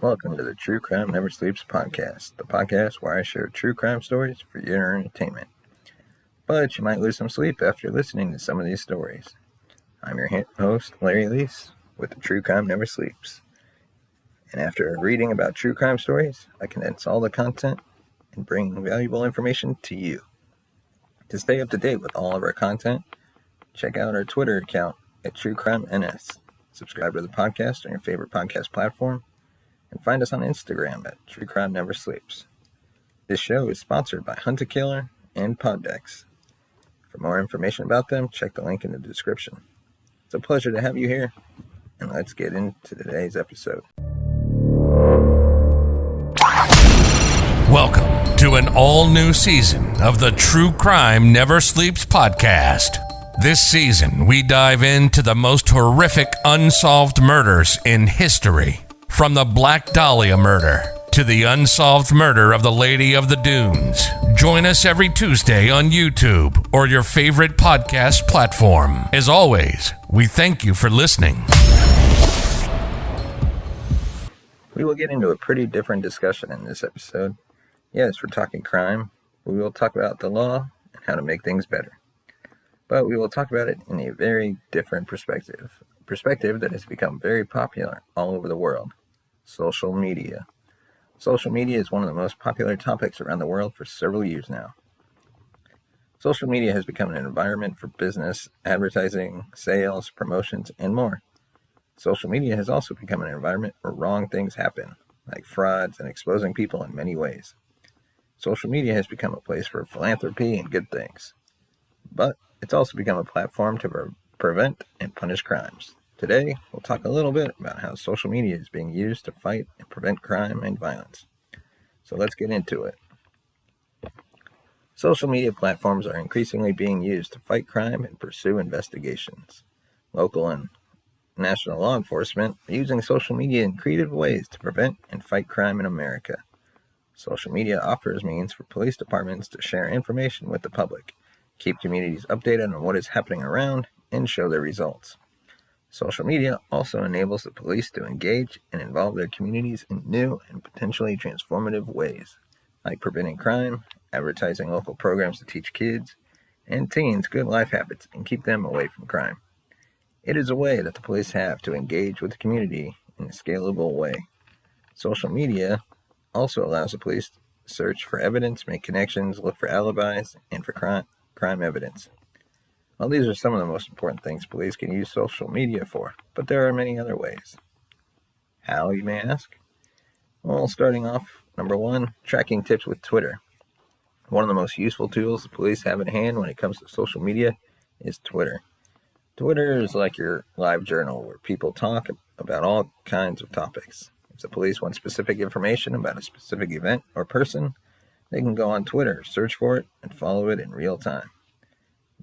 Welcome to the True Crime Never Sleeps podcast, the podcast where I share true crime stories for your entertainment. But you might lose some sleep after listening to some of these stories. I'm your host, Larry Lease, with the True Crime Never Sleeps. And after reading about true crime stories, I condense all the content and bring valuable information to you. To stay up to date with all of our content, check out our Twitter account at TrueCrimeNS. Subscribe to the podcast on your favorite podcast platform, and find us on Instagram at True Crime Never Sleeps. This show is sponsored by Hunt a Killer and Poddex. For more information about them, check the link in the description. It's a pleasure to have you here, and let's get into today's episode. Welcome to an all-new season of the True Crime Never Sleeps podcast. This season, we dive into the most horrific unsolved murders in history. From the Black Dahlia murder to the unsolved murder of the Lady of the Dunes. Join us every Tuesday on YouTube or your favorite podcast platform. As always, we thank you for listening. We will get into a pretty different discussion in this episode. Yes, we're talking crime, but we will talk about the law and how to make things better. But we will talk about it in a very different perspective that has become very popular all over the world. Social media. Social media is one of the most popular topics around the world for several years now. Social media has become an environment for business, advertising, sales, promotions, and more. Social media has also become an environment where wrong things happen, like frauds and exposing people in many ways. Social media has become a place for philanthropy and good things. But it's also become a platform to prevent and punish crimes. Today, we'll talk a little bit about how social media is being used to fight and prevent crime and violence. So let's get into it. Social media platforms are increasingly being used to fight crime and pursue investigations. Local and national law enforcement are using social media in creative ways to prevent and fight crime in America. Social media offers means for police departments to share information with the public, keep communities updated on what is happening around, and show their results. Social media also enables the police to engage and involve their communities in new and potentially transformative ways, like preventing crime, advertising local programs to teach kids and teens good life habits and keep them away from crime. It is a way that the police have to engage with the community in a scalable way. Social media also allows the police to search for evidence, make connections, look for alibis, and for crime evidence. Well, these are some of the most important things police can use social media for, but there are many other ways. How, you may ask? Well, starting off, number one, tracking tips with Twitter. One of the most useful tools the police have in hand when it comes to social media is Twitter. Twitter is like your live journal where people talk about all kinds of topics. If the police want specific information about a specific event or person, they can go on Twitter, search for it, and follow it in real time.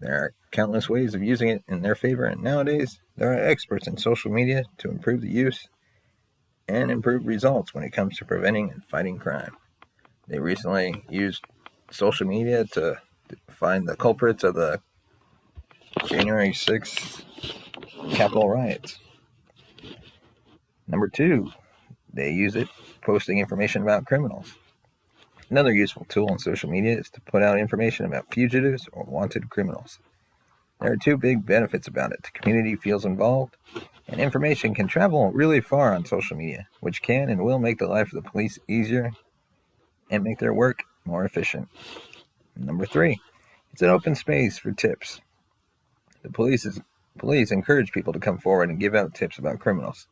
There are countless ways of using it in their favor, and nowadays there are experts in social media to improve the use and improve results when it comes to preventing and fighting crime. They recently used social media to find the culprits of the January 6th Capitol riots. Number two, they use it posting information about criminals. Another useful tool on social media is to put out information about fugitives or wanted criminals. There are two big benefits about it. The community feels involved, and information can travel really far on social media, which can and will make the life of the police easier and make their work more efficient. Number three, it's an open space for tips. The police encourage people to come forward and give out tips about criminals.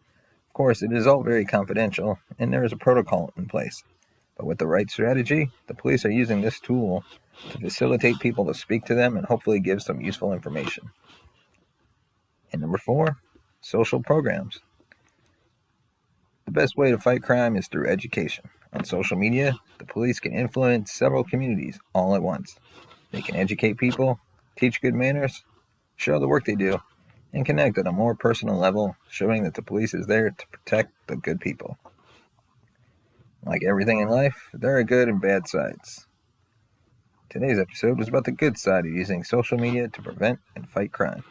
Of course, it is all very confidential, and there is a protocol in place. But with the right strategy, the police are using this tool to facilitate people to speak to them and hopefully give some useful information. And number four, social programs. The best way to fight crime is through education. On social media, the police can influence several communities all at once. They can educate people, teach good manners, show the work they do, and connect at a more personal level, showing that the police is there to protect the good people. Like everything in life, there are good and bad sides. Today's episode was about the good side of using social media to prevent and fight crime.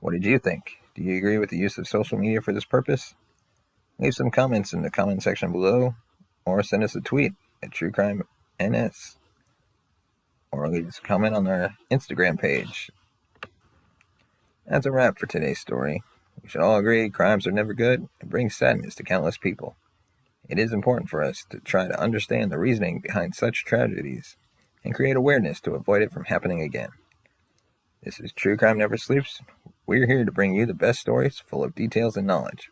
What did you think? Do you agree with the use of social media for this purpose? Leave some comments in the comment section below, or send us a tweet at TrueCrimeNS, or leave us a comment on our Instagram page. That's a wrap for today's story. We should all agree crimes are never good and bring sadness to countless people. It is important for us to try to understand the reasoning behind such tragedies and create awareness to avoid it from happening again. This is True Crime Never Sleeps. We're here to bring you the best stories full of details and knowledge.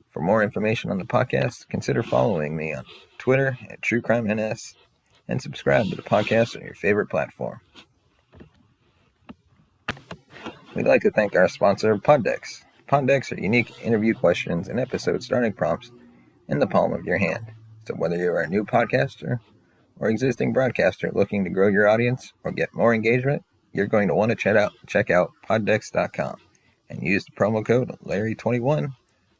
For more information on the podcast, consider following me on Twitter at TrueCrimeNS and subscribe to the podcast on your favorite platform. We'd like to thank our sponsor, Poddex. Poddex are unique interview questions and episode starting prompts in the palm of your hand. So whether you're a new podcaster or existing broadcaster looking to grow your audience or get more engagement, you're going to want to check out poddex.com and use the promo code Larry21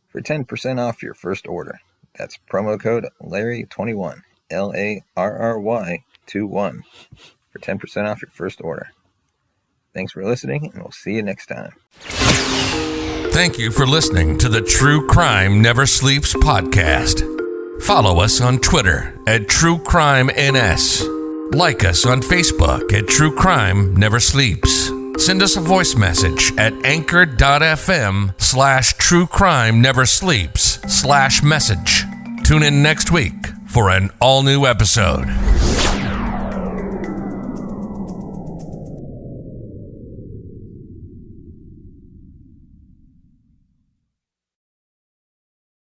for 10% off your first order. That's promo code Larry21, LARRY21, for 10% off your first order. Thanks for listening, and we'll see you next time. Thank you for listening to the True Crime Never Sleeps podcast. Follow us on Twitter at TrueCrimeNS. Like us on Facebook at True Crime Never Sleeps. Send us a voice message at anchor.fm/truecrimeneversleeps/message. Tune in next week for an all-new episode.